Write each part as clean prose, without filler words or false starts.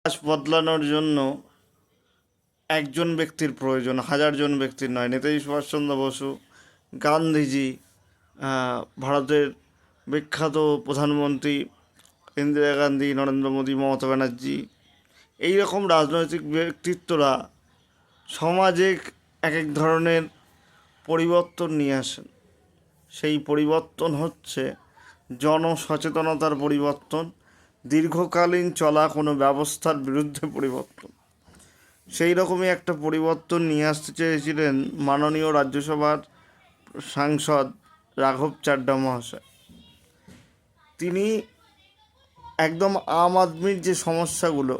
দেশ বদলানোর জন্য একজন ব্যক্তির প্রয়োজন, হাজারজন ব্যক্তির নয়। নেতাজি সুভাষচন্দ্র বসু, গান্ধীজি, ভারতের বিখ্যাত প্রধানমন্ত্রী ইন্দিরা গান্ধী, নরেন্দ্র মোদী, মমতা ব্যানার্জি, এই রকম রাজনৈতিক ব্যক্তিত্বরা সমাজে এক এক ধরনের পরিবর্তন নিয়ে আসেন। সেই পরিবর্তন হচ্ছে জনসচেতনতার পরিবর্তন, দীর্ঘকালীন চলা কোনো ব্যবস্থার বিরুদ্ধে পরিবর্তন। সেই রকমই একটা পরিবর্তন নিয়ে আসতে চেয়েছিলেন মাননীয় রাজ্যসভার সাংসদ রাঘব চাড্ডা মহাশয়। তিনি একদম আম আদমির যে সমস্যাগুলো,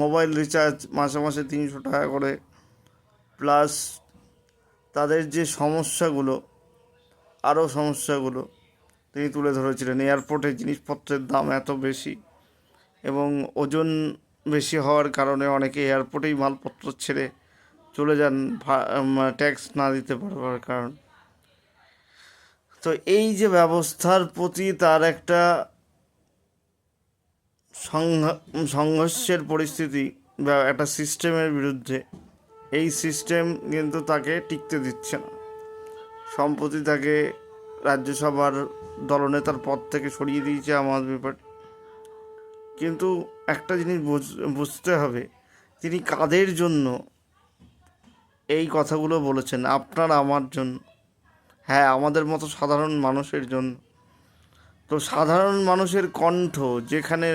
মোবাইল রিচার্জ মাসে মাসে 300 টাকা করে, প্লাস তাদের যে সমস্যাগুলো, আরও সমস্যাগুলো তিনি তুলে ধরেছিলেন। এয়ারপোর্টে জিনিসপত্রের দাম এত বেশি এবং ওজন বেশি হওয়ার কারণে অনেকে এয়ারপোর্টেই মালপত্র ছেড়ে চলে যান ট্যাক্স না দিতে পারবার কারণ। তো এই যে ব্যবস্থার প্রতি তার একটা সংঘর্ষের পরিস্থিতি বা একটা সিস্টেমের বিরুদ্ধে, এই সিস্টেম কিন্তু তাকে টিকতে দিচ্ছে না। সম্প্রতি তাকে রাজ্যসভার দলনেতার পদ থেকে সরিয়ে দিয়েছে আম আদমি পার্টি। কিন্তু একটা জিনিস বুঝতে হবে, তিনি কাদের জন্য এই কথাগুলো বলেছেন? আপনার আমার জন্য, হ্যাঁ, আমাদের মতো সাধারণ মানুষের জন্য। তো সাধারণ মানুষের কণ্ঠ যেখানে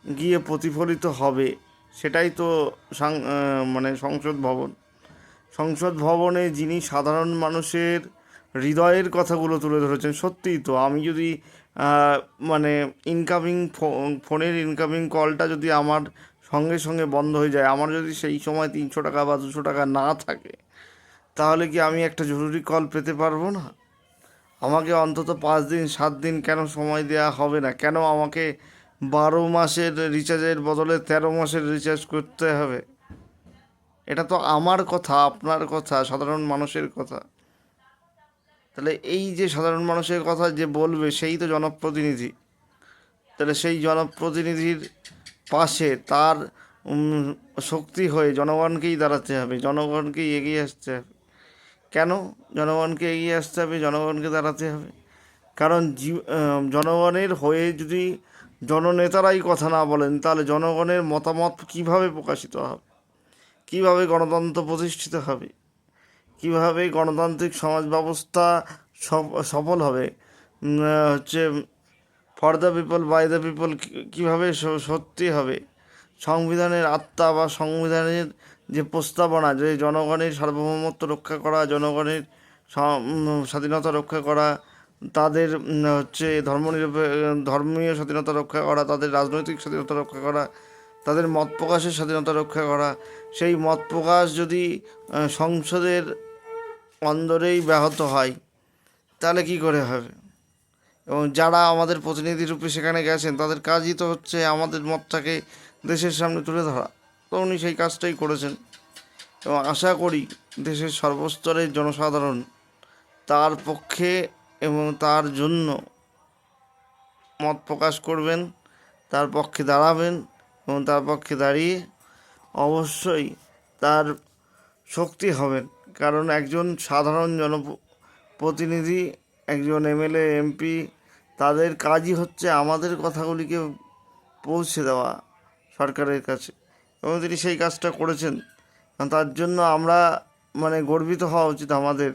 গিয়ে প্রতিফলিত হবে, সেটাই তো সংসদ ভবন। সংসদ ভবনে যিনি সাধারণ মানুষের হৃদয়ের কথাগুলো তুলে ধরেছেন, সত্যিই তো। আমি যদি ফোনের ইনকামিং কলটা যদি আমার সঙ্গে সঙ্গে বন্ধ হয়ে যায়, আমার যদি সেই সময় 300 টাকা বা 200 টাকা না থাকে, তাহলে কি আমি একটা জরুরি কল পেতে পারবো না? আমাকে অন্তত 5 দিন 7 দিন কেন সময় দেওয়া হবে না? কেন আমাকে 12 মাসের রিচার্জের বদলে 13 মাসের রিচার্জ করতে হবে? এটা তো আমার কথা, আপনার কথা, সাধারণ মানুষের কথা। তাহলে এই যে সাধারণ মানুষের কথা যে বলবে, সেই তো জনপ্রতিনিধি। তাহলে সেই জনপ্রতিনিধির পাশে তার শক্তি হয়ে জনগণকেই দাঁড়াতে হবে, জনগণকেই এগিয়ে আসতে হবে। কেন জনগণকে এগিয়ে আসতে হবে, জনগণকে দাঁড়াতে হবে? কারণ জনগণের হয়ে যদি জননেতারাই কথা না বলেন, তাহলে জনগণের মতামত কিভাবে প্রকাশিত হবে? কিভাবে গণতন্ত্র প্রতিষ্ঠিত হবে? কিভাবে গণতান্ত্রিক সমাজ ব্যবস্থা সফল হবে? হচ্ছে for the people by the people কীভাবে সত্যি হবে? সংবিধানের আত্মা বা সংবিধানের যে প্রস্তাবনা, যে জনগণের সার্বভৌমত্ব রক্ষা করা, জনগণের স্বাধীনতা রক্ষা করা, তাদের ধর্মীয় স্বাধীনতা রক্ষা করা, তাদের রাজনৈতিক স্বাধীনতা রক্ষা করা, তাদের মত প্রকাশের স্বাধীনতা রক্ষা করা, সেই মত প্রকাশ যদি সংসদের অন্দরেই ব্যাহত হয়, তাহলে কি করে হবে? এবং যারা আমাদের প্রতিনিধি রূপে সেখানে গেছেন, তাদের কাজই তো হচ্ছে আমাদের মতটাকে দেশের সামনে তুলে ধরা। তো উনি সেই কাজটাই করেছেন এবং আশা করি দেশের সর্বস্তরের জনসাধারণ তার পক্ষে এবং তার জন্য মত প্রকাশ করবেন, তার পক্ষে দাঁড়াবেন এবং তার পক্ষে দাঁড়িয়ে অবশ্যই তার শক্তি হবেন। কারণ একজন সাধারণ জনপ্রতিনিধি, একজন এমএলএ, এমপি, তাদের কাজই হচ্ছে আমাদের কথাগুলিকে পৌঁছে দেওয়া সরকারের কাছে, এবং তিনি সেই কাজটা করেছেন। তার জন্য আমরা গর্বিত হওয়া উচিত আমাদের,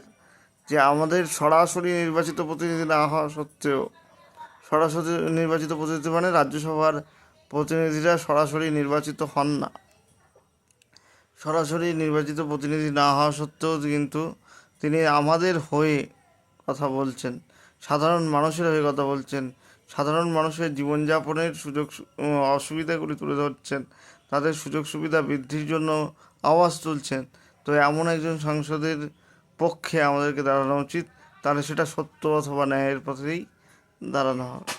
যে আমাদের সরাসরি নির্বাচিত প্রতিনিধি না হওয়া সত্ত্বেও, সরাসরি নির্বাচিত প্রতিনিধি মানে রাজ্যসভার প্রতিনিধিরা সরাসরি নির্বাচিত হন না, সরাসরি নির্বাচিত প্রতিনিধি না হওয়া সত্ত্বেও কিন্তু তিনি আমাদের হয়ে কথা বলছেন, সাধারণ মানুষের হয়ে কথা বলছেন, সাধারণ মানুষের জীবনযাপনের অসুবিধাগুলি তুলে ধরছেন, তাদের সুযোগ সুবিধা বৃদ্ধির জন্য আওয়াজ তুলছেন। তো এমন একজন সাংসদের পক্ষে আমাদেরকে দাঁড়ানো উচিত, তাহলে সেটা সত্য অথবা ন্যায়ের পথেই দাঁড়ানো হবে।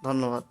ধন্যবাদ।